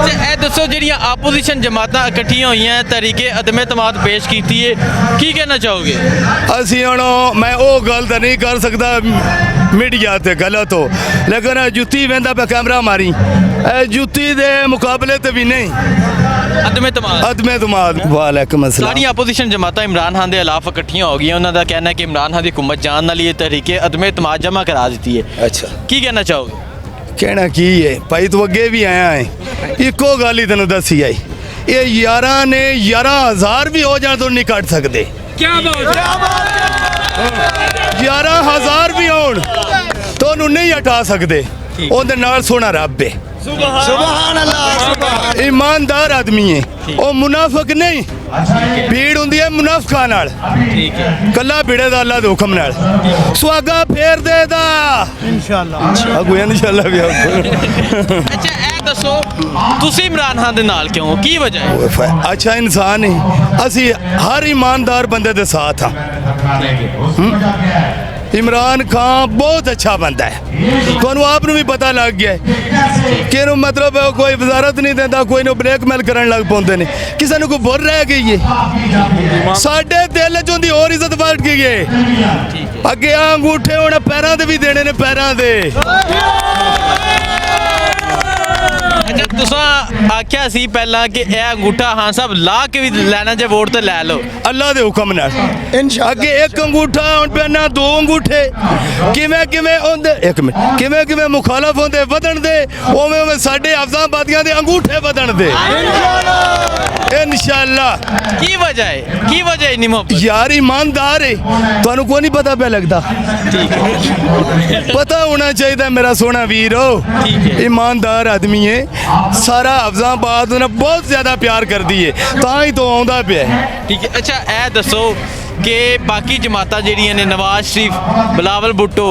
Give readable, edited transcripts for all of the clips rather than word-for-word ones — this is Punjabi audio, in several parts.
अच्छा ए दसो ਜਿਹੜੀਆਂ ਆਪੋਜੀਸ਼ਨ ਜਮਾਤਾਂ ਇਕੱਠੀਆਂ ਹੋਈਆਂ ਤਰੀਕੇ ਅਦਮੇ ਤਮਾਦ ਪੇਸ਼ ਕੀਤੀ ਹੈ ਕੀ ਕਹਿਣਾ ਚਾਹੋਗੇ ਅਸੀਂ ਹੁਣ ਮੈਂ ਉਹ ਗੱਲ ਤਾਂ ਨਹੀਂ ਕਰ ਸਕਦਾ मीडिया ते गलत हो लेकिन जुत्ती वेंदा पे कैमरा मारी जुत्ती दे मुकाबले ते भी नहीं ਅਦਮੇ तमाद वालेकुम अस्सलाम ਸਾਰੀਆਂ ਆਪੋਜੀਸ਼ਨ ਜਮਾਤਾਂ ਇਮਰਾਨ ਖਾਨ ਦੇ ਖਿਲਾਫ ਇਕੱਠੀਆਂ ਹੋ ਗਈਆਂ ਉਹਨਾਂ ਦਾ ਕਹਿਣਾ ਹੈ ਕਿ ਇਮਰਾਨ ਖਾਨ ਦੀ ਹਕੂਮਤ ਜਾਣ ਨਾਲ ਇਹ ਤਰੀਕੇ ਅਦਮੇ ਤਮਾਦ ਜਮ੍ਹਾਂ ਕਰਾ ਦਿੱਤੀ ਹੈ अच्छा ਕੀ ਕਹਿਣਾ ਚਾਹੋਗੇ कहना की है भाई तू अगे भी आया है इको गल ही तेन दसी आई ये 11 ने 11,000 भी हो जाए तो नहीं कट सकते क्या बात 11,000 भी होण तो उन्होंने नहीं हटा सकते ਉਹਦੇ ਨਾਲ ਸੋਹਣਾ ਰੱਬ ਹੈ ਸੁਭਾਨ ਅੱਲਾਹ ईमानदार आदमी है ਉਹ ਮੁਨਾਫਿਕ ਨਹੀਂ ਭੀੜ ਹੁੰਦੀ ਹੈ ਮੁਨਾਫਿਕਾਂ ਨਾਲ ठीक है ਕੱਲਾ ਭੀੜੇ ਦਾ ਅੱਲਾ ਦੇ ਹੁਕਮ ਨਾਲ ਸੁਆਗਾ ਫੇਰ ਦੇਦਾ ਇਨਸ਼ਾਅੱਲਾ ਅਗੂ ਇਨਸ਼ਾਅੱਲਾ ਵੀ ਅੱਛਾ ਇਹ ਦੱਸੋ ਤੁਸੀਂ ਇਮਰਾਨ ਖਾਨ ਦੇ ਨਾਲ ਕਿਉਂ ਕੀ ਵਜ੍ਹਾ ਹੈ अच्छा इंसान है ਅਸੀਂ हर ईमानदार बंदे ਦੇ साथ हाँ इमरान खान बहुत अच्छा बंदा है ਤੁਹਾਨੂੰ ਆਪ ਨੂੰ ਵੀ ਪਤਾ ਲੱਗ ਗਿਆ ਕਿ ਇਹਨੂੰ ਮਤਲਬ ਕੋਈ ਵਜ਼ਾਰਤ ਨਹੀਂ ਦਿੰਦਾ ਕੋਈ ਨੂੰ ਬਲੈਕਮੇਲ ਕਰਨ ਲੱਗ ਪਾਉਂਦੇ ਨੇ ਕਿਸੇ ਨੂੰ ਕੋਈ ਬੁਰ ਰਹਿ ਗਈ ਹੈ ਸਾਡੇ ਦਿਲ 'ਚ ਉਹਦੀ ਹੋਰ ਇੱਜ਼ਤ ਵੱਧ ਗਈ ਹੈ ਅੱਗੇ ਆ ਅੰਗੂਠੇ ਹੁਣ ਪੈਰਾਂ ਦੇ ਵੀ ਦੇਣੇ ਨੇ ਪੈਰਾਂ ਦੇ ਅੱਛਾ ਤੁਸੀਂ ਆਖਿਆ ਸੀ ਪਹਿਲਾਂ ਕਿ ਇਹ ਅੰਗੂਠਾ ਹਾਂ ਸਾਹਿਬ ਲਾ ਕੇ ਵੀ ਲੈਣਾ ਜੇ ਵੋਟ ਤੇ ਲੈ ਲਓ ਅੱਲਾ ਦੇ ਹੁਕਮ ਨਾਲ ਅੱਗੇ ਇੱਕ ਅੰਗੂਠਾ ਹੁਣ ਪੈਣਾ ਦੋ ਅੰਗੂਠੇ ਕਿਵੇਂ ਉਹਦੇ ਇੱਕ ਮਿੰਟ ਕਿਵੇਂ ਮੁਖਾਲਫ ਹੁੰਦੇ ਵਧਣ ਦੇ ਉਵੇਂ ਸਾਡੇ ਅਫਜ਼ਾਬਾਦੀਆਂ ਦੇ ਅੰਗੂਠੇ ਵਧਣ ਦੇ ਇਨਸ਼ਾਅੱਲਾ ਕੀ ਵਜ੍ਹਾ ਹੈ ਇੰਨੀ ਮੁਹੱਬਤ ਯਾਰ ईमानदार है ਤੁਹਾਨੂੰ ਕੋਈ ਨਹੀਂ ਪਤਾ ਪਿਆ ਲੱਗਦਾ पता होना चाहिए मेरा सोना वीर हो ईमानदार आदमी है सारा अफजाबाद ने बहुत ज्यादा प्यार कर दी है तां ही तो आंदा पे ठीक है अच्छा ਇਹ ਦੱਸੋ ਕਿ ਬਾਕੀ ਜਮਾਤਾਂ ਜਿਹੜੀਆਂ ਨੇ ਨਵਾਜ਼ ਸ਼ਰੀਫ ਬਲਾਵਲ ਭੁੱਟੋ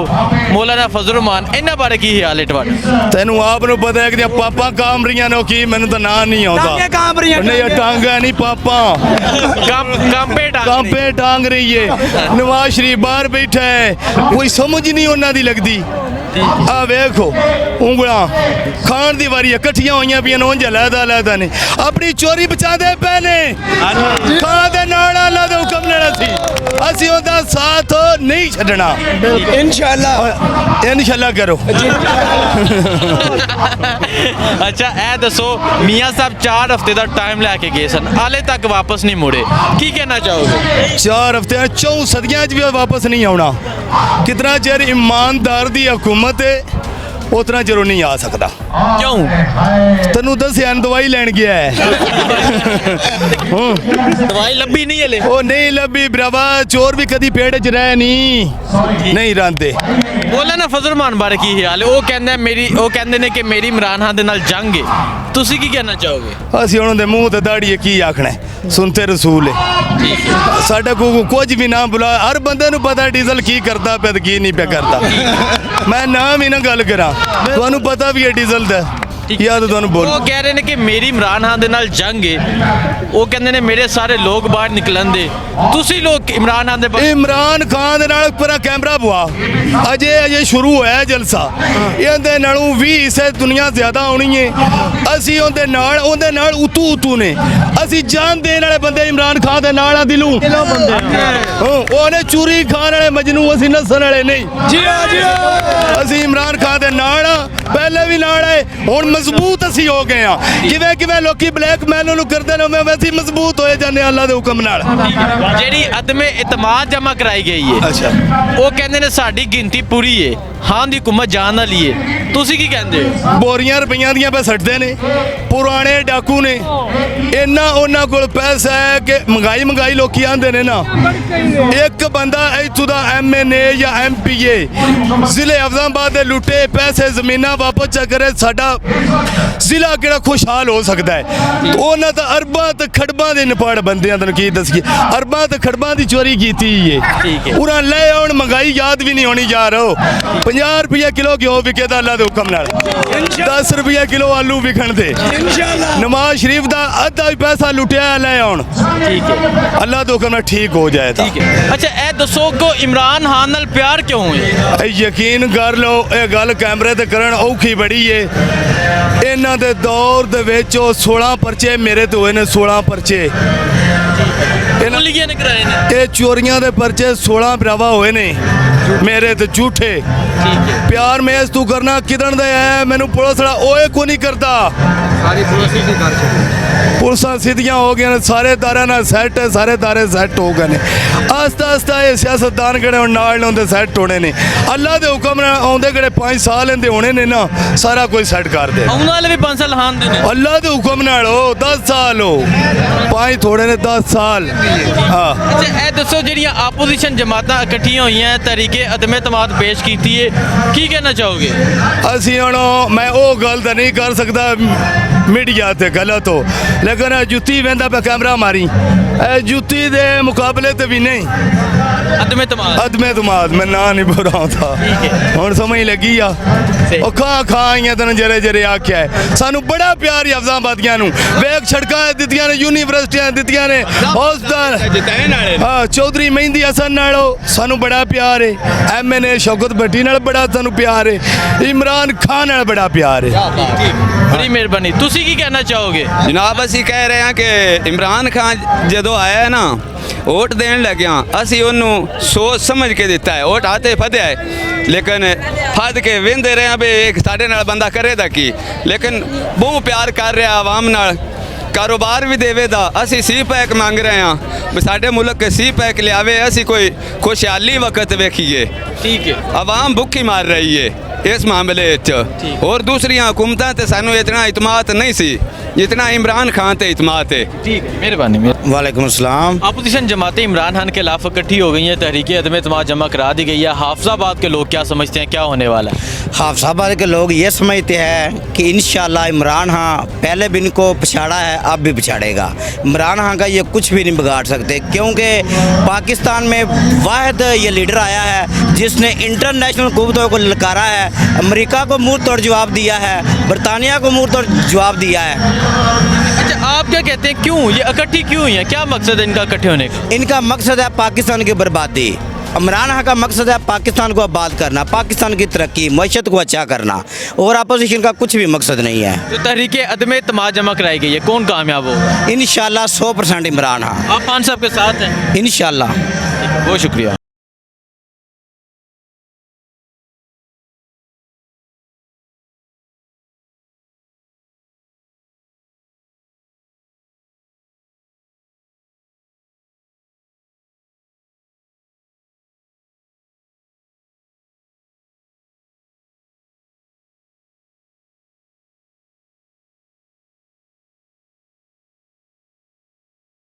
ਮੌਲਾਨਾ ਫਜ਼ਲ ਰਹਿਮਾਨ ਇਹਨਾਂ ਬਾਰੇ ਕੀ ਖਿਆਲ ਹੈ ਤੁਹਾਡਾ ਤੈਨੂੰ ਆਪ ਨੂੰ ਪਤਾ ਹੈ ਕਿ ਪਾਪਾ ਕਾਮਰੀਆਂ ਨੇ ਕੀ ਮੈਨੂੰ ਤਾਂ ਨਾਂ ਨਹੀਂ ਆਉਂਦਾ ਕਾਮਰੀਆਂ ਨਹੀਂ ਇਹ ਟਾਂਗਾ ਨਹੀਂ ਪਾਪਾ ਕਾਂਪੇ ਟਾਂਗ ਰਹੀ ਹੈ ਨਵਾਜ਼ ਸ਼ਰੀਫ ਬਾਹਰ ਬੈਠਾ ਹੈ ਕੋਈ ਸਮਝ ਨਹੀਂ ਉਹਨਾਂ ਦੀ ਲੱਗਦੀ ਆ ਵੇਖੋ ਉਂਗਲਾਂ ਖਾਣ ਦੀ ਵਾਰੀ ਇਕੱਠੀਆਂ ਹੋਈਆਂ ਪਈਆਂ ਨੇ ਲਹਿਦਾ ਨੇ ਆਪਣੀ ਚੋਰੀ ਬਚਾਉਂਦੇ ਪਏ ਨੇ ਖਾਂ ਦੇ ਨਾਲ ਅੱਲਾ ਦੇ ਹੁਕਮ ਨਾਲ ਅਸੀਂ ਉਹਦਾ ਸਾਥ ਨਹੀਂ ਛੱਡਣਾ ਇਨਸ਼ਾਅੱਲਾ ਕਰੋ ਅੱਛਾ ਇਹ ਦੱਸੋ ਮੀਆਂ ਸਾਹਿਬ 4 ਹਫ਼ਤੇ ਦਾ ਟਾਈਮ ਲੈ ਕੇ ਗਏ ਸਨ ਹਾਲੇ ਤੱਕ ਵਾਪਸ ਨਹੀਂ ਮੁੜੇ ਕੀ ਕਹਿਣਾ ਚਾਹੋਗੇ 4 ਹਫ਼ਤੇ 4 ਸਦੀਆਂ 'ਚ ਵੀ ਵਾਪਸ ਨਹੀਂ ਆਉਣਾ ਕਿਤਨਾ ਚਿਰ ईमानदार ਦੀ ਹਕੂਮਤ ਹੈ ਉਤਨਾ ਚਿਰ ਨਹੀਂ ਆ ਸਕਦਾ ਕਿਉਂ ਤੈਨੂੰ ਦੱਸਿਆ ਦਵਾਈ ਲੈਣ ਗਿਆ ਹੈ ਦਵਾਈ ਲੱਭੀ ਨਹੀਂ ਹਲੇ ਉਹ ਨਹੀਂ ਲੱਭੀ ਭਰਾਵਾ ਚੋਰ ਵੀ ਕਦੀ ਪੇੜ 'ਚ ਰਹਿ ਨਹੀਂ ਰਹਿੰਦੇ ਮੌਲਾਨਾ ਫਜ਼ਲ ਰਹਿਮਾਨ ਬਾਰੇ ਕੀ ਖਿਆਲ ਹੈ ਉਹ ਕਹਿੰਦੇ ਨੇ ਕਿ ਮੇਰੀ ਇਮਰਾਨ ਖਾਨ ਦੇ ਨਾਲ ਜੰਗ ਹੈ ਤੁਸੀਂ ਕੀ ਕਹਿਣਾ ਚਾਹੋਗੇ ਅਸੀਂ ਉਹਨਾਂ ਦੇ ਮੂੰਹ ਤੇ ਦਾੜੀਏ ਕੀ ਆਖਣਾ ਸੁਣਤੇ ਰਸੂਲ ਹੈ ਸਾਡੇ ਕੋਲ ਕੁਝ ਵੀ ਨਾ ਬੁਲਾ ਹਰ ਬੰਦੇ ਨੂੰ ਪਤਾ ਡੀਜ਼ਲ ਕੀ ਕਰਦਾ ਪਿਆ ਤੇ ਕੀ ਨਹੀਂ ਪਿਆ ਕਰਦਾ ਮੈਂ ਨਾ ਵੀ ਨਾ ਗੱਲ ਕਰਾਂ ਤੁਹਾਨੂੰ ਪਤਾ ਵੀ ਹੈ ਡੀਜ਼ਲ ਦਾ ਯਾਦ ਤੁਹਾਨੂੰ ਬੋਲ ਉਹ ਕਹਿ ਰਹੇ ਨੇ ਕਿ ਮੇਰੀ ਇਮਰਾਨ ਖਾਨ ਦੇ ਨਾਲ ਜੰਗ ਹੈ ਉਹ ਕਹਿੰਦੇ ਨੇ ਮੇਰੇ ਸਾਰੇ ਲੋਕ ਬਾਹਰ ਨਿਕਲਣ ਦੇ ਤੁਸੀਂ ਲੋਕ ਇਮਰਾਨ ਖਾਨ ਦੇ ਨਾਲ ਪੂਰਾ ਕੈਮਰਾ ਬੁਆ ਅਜੇ ਸ਼ੁਰੂ ਹੋਇਆ ਜਲਸਾ ਇਹਦੇ ਨਾਲੋਂ 20 ਹਿੱਸੇ ਦੁਨੀਆ ਜ਼ਿਆਦਾ ਆਉਣੀ ਹੈ ਅਸੀਂ ਉਹਦੇ ਨਾਲ ਉਤੂ ਨੇ ਅਸੀਂ ਜਾਨ ਦੇਣ ਵਾਲੇ ਬੰਦੇ ਇਮਰਾਨ ਖਾਨ ਦੇ ਨਾਲ ਆ ਦਿਲੋਂ ਉਹਨੇ ਚੂਰੀ ਖਾਣ ਵਾਲੇ ਮਜਨੂ ਅਸੀਂ ਨਸਣ ਵਾਲੇ ਨਹੀਂ ਅਸੀਂ ਇਮਰਾਨ ਖਾਨ ਦੇ ਨਾਲ ਪਹਿਲੇ ਵੀ ਨਾਲ ਆਏ ਹੁਣ ਮਜ਼ਬੂਤ ਅਸੀਂ ਹੋ ਗਏ ਆ ਕਿਵੇਂ ਲੋਕੀ ਬਲੈਕਮੇਲ ਨੂੰ ਕਰਦੇ ਨੇ ਉਵੇਂ ਅਸੀਂ ਮਜ਼ਬੂਤ ਹੋਏ ਜਾਂਦੇ ਅੱਲਾ ਦੇ ਹੁਕਮ ਨਾਲ ਜਿਹੜੀ ਅਦਮੇ ਇਤਮਾਦ ਜਮ੍ਹਾਂ ਕਰਾਈ ਗਈ ਹੈ ਅੱਛਾ ਉਹ ਕਹਿੰਦੇ ਨੇ ਸਾਡੀ ਗਿਣਤੀ ਪੂਰੀ ਹੈ ਹਾਂ ਦੀ ਹਕੂਮਤ ਜਾਣ ਵਾਲੀ ਹੈ ਤੁਸੀਂ ਕੀ ਕਹਿੰਦੇ ਹੋ ਬੋਰੀਆਂ ਰੁਪਈਆਂ ਦੀਆਂ ਪੈ ਸੱਟਦੇ ਨੇ ਪੁਰਾਣੇ ਡਾਕੂ ਨੇ ਉਹਨਾਂ ਕੋਲ ਪੈਸਾ ਹੈ ਕਿ ਮਹਿੰਗਾਈ ਲੋਕੀ ਆਂਦੇ ਨੇ ਨਾ ਇੱਕ ਬੰਦਾ ਇੱਥੋਂ ਦਾ MNA ਜਾਂ MPA ਜ਼ਿਲ੍ਹੇ ਅਫਜ਼ਾਬਾਦ ਦੇ ਲੁੱਟੇ ਪੈਸੇ ਜ਼ਮੀਨਾਂ ਵਾਪਸ ਚੱਕਰੇ ਸਾਡਾ ਜ਼ਿਲ੍ਹਾ ਕਿਹੜਾ ਖੁਸ਼ਹਾਲ ਹੋ ਸਕਦਾ ਹੈ ਉਹਨਾਂ ਤਾਂ ਅਰਬਾਂ ਤੇ ਖੜਬਾਂ ਦੇ ਨਿਪਾੜ ਬੰਦਿਆਂ ਤੈਨੂੰ ਕੀ ਦੱਸੀਏ ਅਰਬਾਂ ਤੇ ਖੜਬਾਂ ਦੀ ਚੋਰੀ ਕੀਤੀ ਹੈ ਪੂਰਾ ਲੈ ਆਉਣ ਮਹਿੰਗਾਈ ਯਾਦ ਵੀ ਨਹੀਂ ਹੋਣੀ ਜਾ ਰਹੋ 50 ਰੁਪਏ ਕਿਲੋ ਘਿਓ ਵਿਕੇਦਾ ਅੱਲਾ ਦੇ ਹੁਕਮ ਨਾਲ 10 ਰੁਪਏ ਕਿਲੋ ਆਲੂ ਵਿਕਣ ਦੇ ਨਵਾਜ਼ ਸ਼ਰੀਫ ਦਾ ਅੱਧਾ ਵੀ ਪੈਸਾ ਲੁੱਟਿਆ ਲੈ ਆਉਣ ਅੱਲਾ ਦੇ ਹੁਕਮ ਨਾਲ ਠੀਕ ਹੋ ਜਾਏ ਤਾਂ ਅੱਛਾ ਇਹ ਦੱਸੋ ਕਿ ਇਮਰਾਨ ਖਾਨ ਨਾਲ ਪਿਆਰ ਕਿਉਂ ਹੈ ਯਕੀਨ ਕਰ ਲਓ ਇਹ ਗੱਲ ਕੈਮਰੇ ਤੇ ਕਰਨ ਔਖੀ ਬੜੀ ਏ ਇਹਨਾਂ ਦੇ ਦੌਰ ਦੇ ਵਿੱਚ ਉਹ 16 ਪਰਚੇ ਮੇਰੇ ਤੇ ਹੋਏ ਨੇ 16 ਪਰਚੇ ਇਹਨਾਂ ਗੋਲੀਆਂ ਨੇ ਕਰਾਏ ਨੇ। ਇਹ ਚੋਰੀਆਂ ਦੇ ਪਰਚੇ 16 ਭਰਾਵਾ ਹੋਏ ਨੇ ਮੇਰੇ ਤੇ ਝੂਠੇ। ਠੀਕ ਹੈ। ਪਿਆਰ ਮੇਜ਼ ਤੂੰ ਕਰਨਾ ਕਿਦਣ ਦਾ ਹੈ ਮੈਨੂੰ ਪੁਲਿਸ ਵਾਲਾ ਓਏ ਕੋ ਨਹੀਂ ਕਰਦਾ। ਸਾਰੀ ਪੁਲਿਸ ਹੀ ਕਰ ਛੱਡੀ। ਪੁਲਿਸਾਂ ਸਿੱਧੀਆਂ ਹੋ ਗਈਆਂ ਨੇ ਸਾਰੇ ਦਾਰਾਂ ਨਾਲ ਸੈੱਟ ਸਾਰੇ ਦਾਰੇ ਸੈੱਟ ਹੋ ਗਏ ਨੇ। ਆਸਤਾ ਆਸਤਾ ਇਹ ਸਿਆਸਤਦਾਨ ਕਿਹੜੇ ਹੁਣ ਨਾਲ ਲਾਉਂਦੇ ਸੈੱਟ ਹੋਣੇ ਨੇ। ਅੱਲਾ ਦੇ ਹੁਕਮ ਨਾਲ ਆਉਂਦੇ ਕਿਹੜੇ 5 ਸਾਲ ਇਹਦੇ ਹੋਣੇ ਨੇ ਨਾ ਸਾਰਾ ਕੁਝ ਸੈੱਟ ਕਰ ਦੇ। ਆਉਣ ਵਾਲੇ ਵੀ 5 ਸਾਲ ਹਾਨ ਦੇ ਨੇ। ਅੱਲਾ ਦੇ ਹੁਕਮ ਨਾਲ ਹੋ 10 ਸਾਲ ਹੋ 5 ਥੋੜੇ ਨੇ 10 ਸਾਲ। ਹਾਂ ਅੱਛਾ ਇਹ ਦੱਸੋ ਜਿਹੜੀਆਂ ਆਪੋਜੀਸ਼ਨ ਜਮਾਤਾਂ ਇਕੱਠੀਆਂ ਹੋਈਆਂ ਤਰੀਕੇ ਅਦਮ ਇਤਮਾਦ ਪੇਸ਼ ਕੀਤੀ ਹੈ ਕੀ ਕਹਿਣਾ ਚਾਹੋਗੇ? ਅਸੀਂ ਹੁਣ ਮੈਂ ਉਹ ਗੱਲ ਤਾਂ ਨਹੀਂ ਕਰ ਸਕਦਾ ਮੀਡੀਆ ਤੇ ਗਲਤ ਹੋ ਲੇਕਿਨ ਇਹ ਜੁੱਤੀ ਵਹਿੰਦਾ ਪਿਆ ਕੈਮਰਾ ਮਾਰੀ ਇਹ ਜੁੱਤੀ ਦੇ ਮੁਕਾਬਲੇ ਤੇ ਵੀ ਨਹੀਂ ਅਦਮ ਇਤਮਾਦ। ਅਦਮੇ ਤੁਮਾਦ ਮੈਂ ਨਾਂ ਨਹੀਂ ਬੁਰਾਉਂਦਾ ਹੁਣ ਸਮਝ ਲੱਗੀ ਆ। ਉਹ ਖਾ ਆਈਆਂ ਤੈਨੂੰ ਜਰੇ ਜਰੇ ਆਖਿਆ ਹੈ ਸਾਨੂੰ ਬੜਾ ਪਿਆਰ ਹੀ ਅਫਜ਼ਾਬਾਦੀਆਂ ਨੂੰ ਵੇਖ ਸੜਕਾਂ ਦਿੱਤੀਆਂ ਨੇ ਯੂਨੀਵਰਸਿਟੀਆਂ ਦਿੱਤੀਆਂ ਨੇ ਹਸਪਤਾਲ ਹਾਂ ਚੌਧਰੀ ਮਹਿੰਦੀ ਹਸਨ ਨਾਲੋਂ ਸਾਨੂੰ ਬੜਾ ਪਿਆਰ ਹੈ। MNA ਸ਼ੌਕਤ ਭੱਟੀ ਨਾਲ ਬੜਾ ਸਾਨੂੰ ਪਿਆਰ ਹੈ। ਇਮਰਾਨ ਖਾਨ ਨਾਲ ਬੜਾ ਪਿਆਰ ਹੈ। ਬੜੀ ਮਿਹਰਬਾਨੀ। ਤੁਸੀਂ ਕੀ ਕਹਿਣਾ ਚਾਹੋਗੇ? ਜਨਾਬ ਅਸੀਂ ਕਹਿ ਰਹੇ ਹਾਂ ਕਿ ਇਮਰਾਨ ਖਾਨ ਜਦੋਂ ਆਇਆ ਹੈ ਨਾ ਵੋਟ ਦੇਣ ਲੱਗਿਆ ਅਸੀਂ ਉਹਨੂੰ ਸੋਚ ਸਮਝ ਕੇ ਦਿੱਤਾ ਹੈ। ਵੋਟ ਆਤੇ ਫਤਿਆ ਹੈ ਲੇਕਿਨ ਫੱਦ ਕੇ ਵੇਂਦੇ ਰਹੇ ਹਾਂ ਵੀ ਇੱਕ ਸਾਡੇ ਨਾਲ ਬੰਦਾ ਕਰੇਦਾ ਕੀ ਲੇਕਿਨ ਬਹੁਤ ਪਿਆਰ ਕਰ ਰਿਹਾ ਆਵਾਮ ਨਾਲ ਕਾਰੋਬਾਰ ਵੀ ਦੇਵੇਦਾ। ਅਸੀਂ ਸੀ ਪੈਕ ਮੰਗ ਰਹੇ ਹਾਂ ਵੀ ਸਾਡੇ ਮੁਲਕ ਕੇ ਸੀ ਪੈਕ ਲਿਆਵੇ ਅਸੀਂ ਕੋਈ ਖੁਸ਼ਹਾਲੀ ਵਕਤ ਵੇਖੀਏ। ਠੀਕ ਹੈ। ਆਵਾਮ ਭੁੱਖੀ ਮਾਰ ਰਹੀ ਹੈ ਇਸ ਮਾਮਲੇ 'ਚ और दूसरियां हुकूमतां ते सानू इतना इतमाद नहीं सी जितना इमरान खान ते इतमाद है। ठीक है मेहरबानी। वालेकुम अस्सलाम। अपोजिशन जमातें इमरान खान के खिलाफ इकट्ठी हो गई हैं तहरीक अदम इत्माद जमा करा दी गई है। हाफिजाबाद के लोग क्या समझते हैं क्या होने वाला है? हाफिजाबाद के लोग ये समझते हैं कि इंशाल्लाह इमरान खान पहले भी इनको पछाड़ा है अब भी पछाड़ेगा। इमरान खान का ये कुछ भी नहीं बिगाड़ सकते क्योंकि पाकिस्तान में वाहिद ये लीडर आया है जिसने इंटरनेशनल कुव्वतों को ललकारा है। अमेरिका को मुंह तोड़ जवाब दिया है बरतानिया को मुंह तोड़ जवाब दिया है। अच्छा आप क्या कहते हैं क्यों ये इकट्ठी क्यों हुई है क्या मकसद है इनका इकट्ठे होने का? इनका मकसद है पाकिस्तान की बर्बादी। इमरान खान का मकसद है पाकिस्तान को आबाद करना पाकिस्तान की तरक्की मैशत को अच्छा करना और अपोजिशन का कुछ भी मकसद नहीं है। जो तहरीक अदम इत्माद जमा कराई गई है कौन कामयाब होगा? इंशाल्लाह 100% इमरान खान। आप खान साहब के साथ हैं? इंशाल्लाह। बहुत शुक्रिया।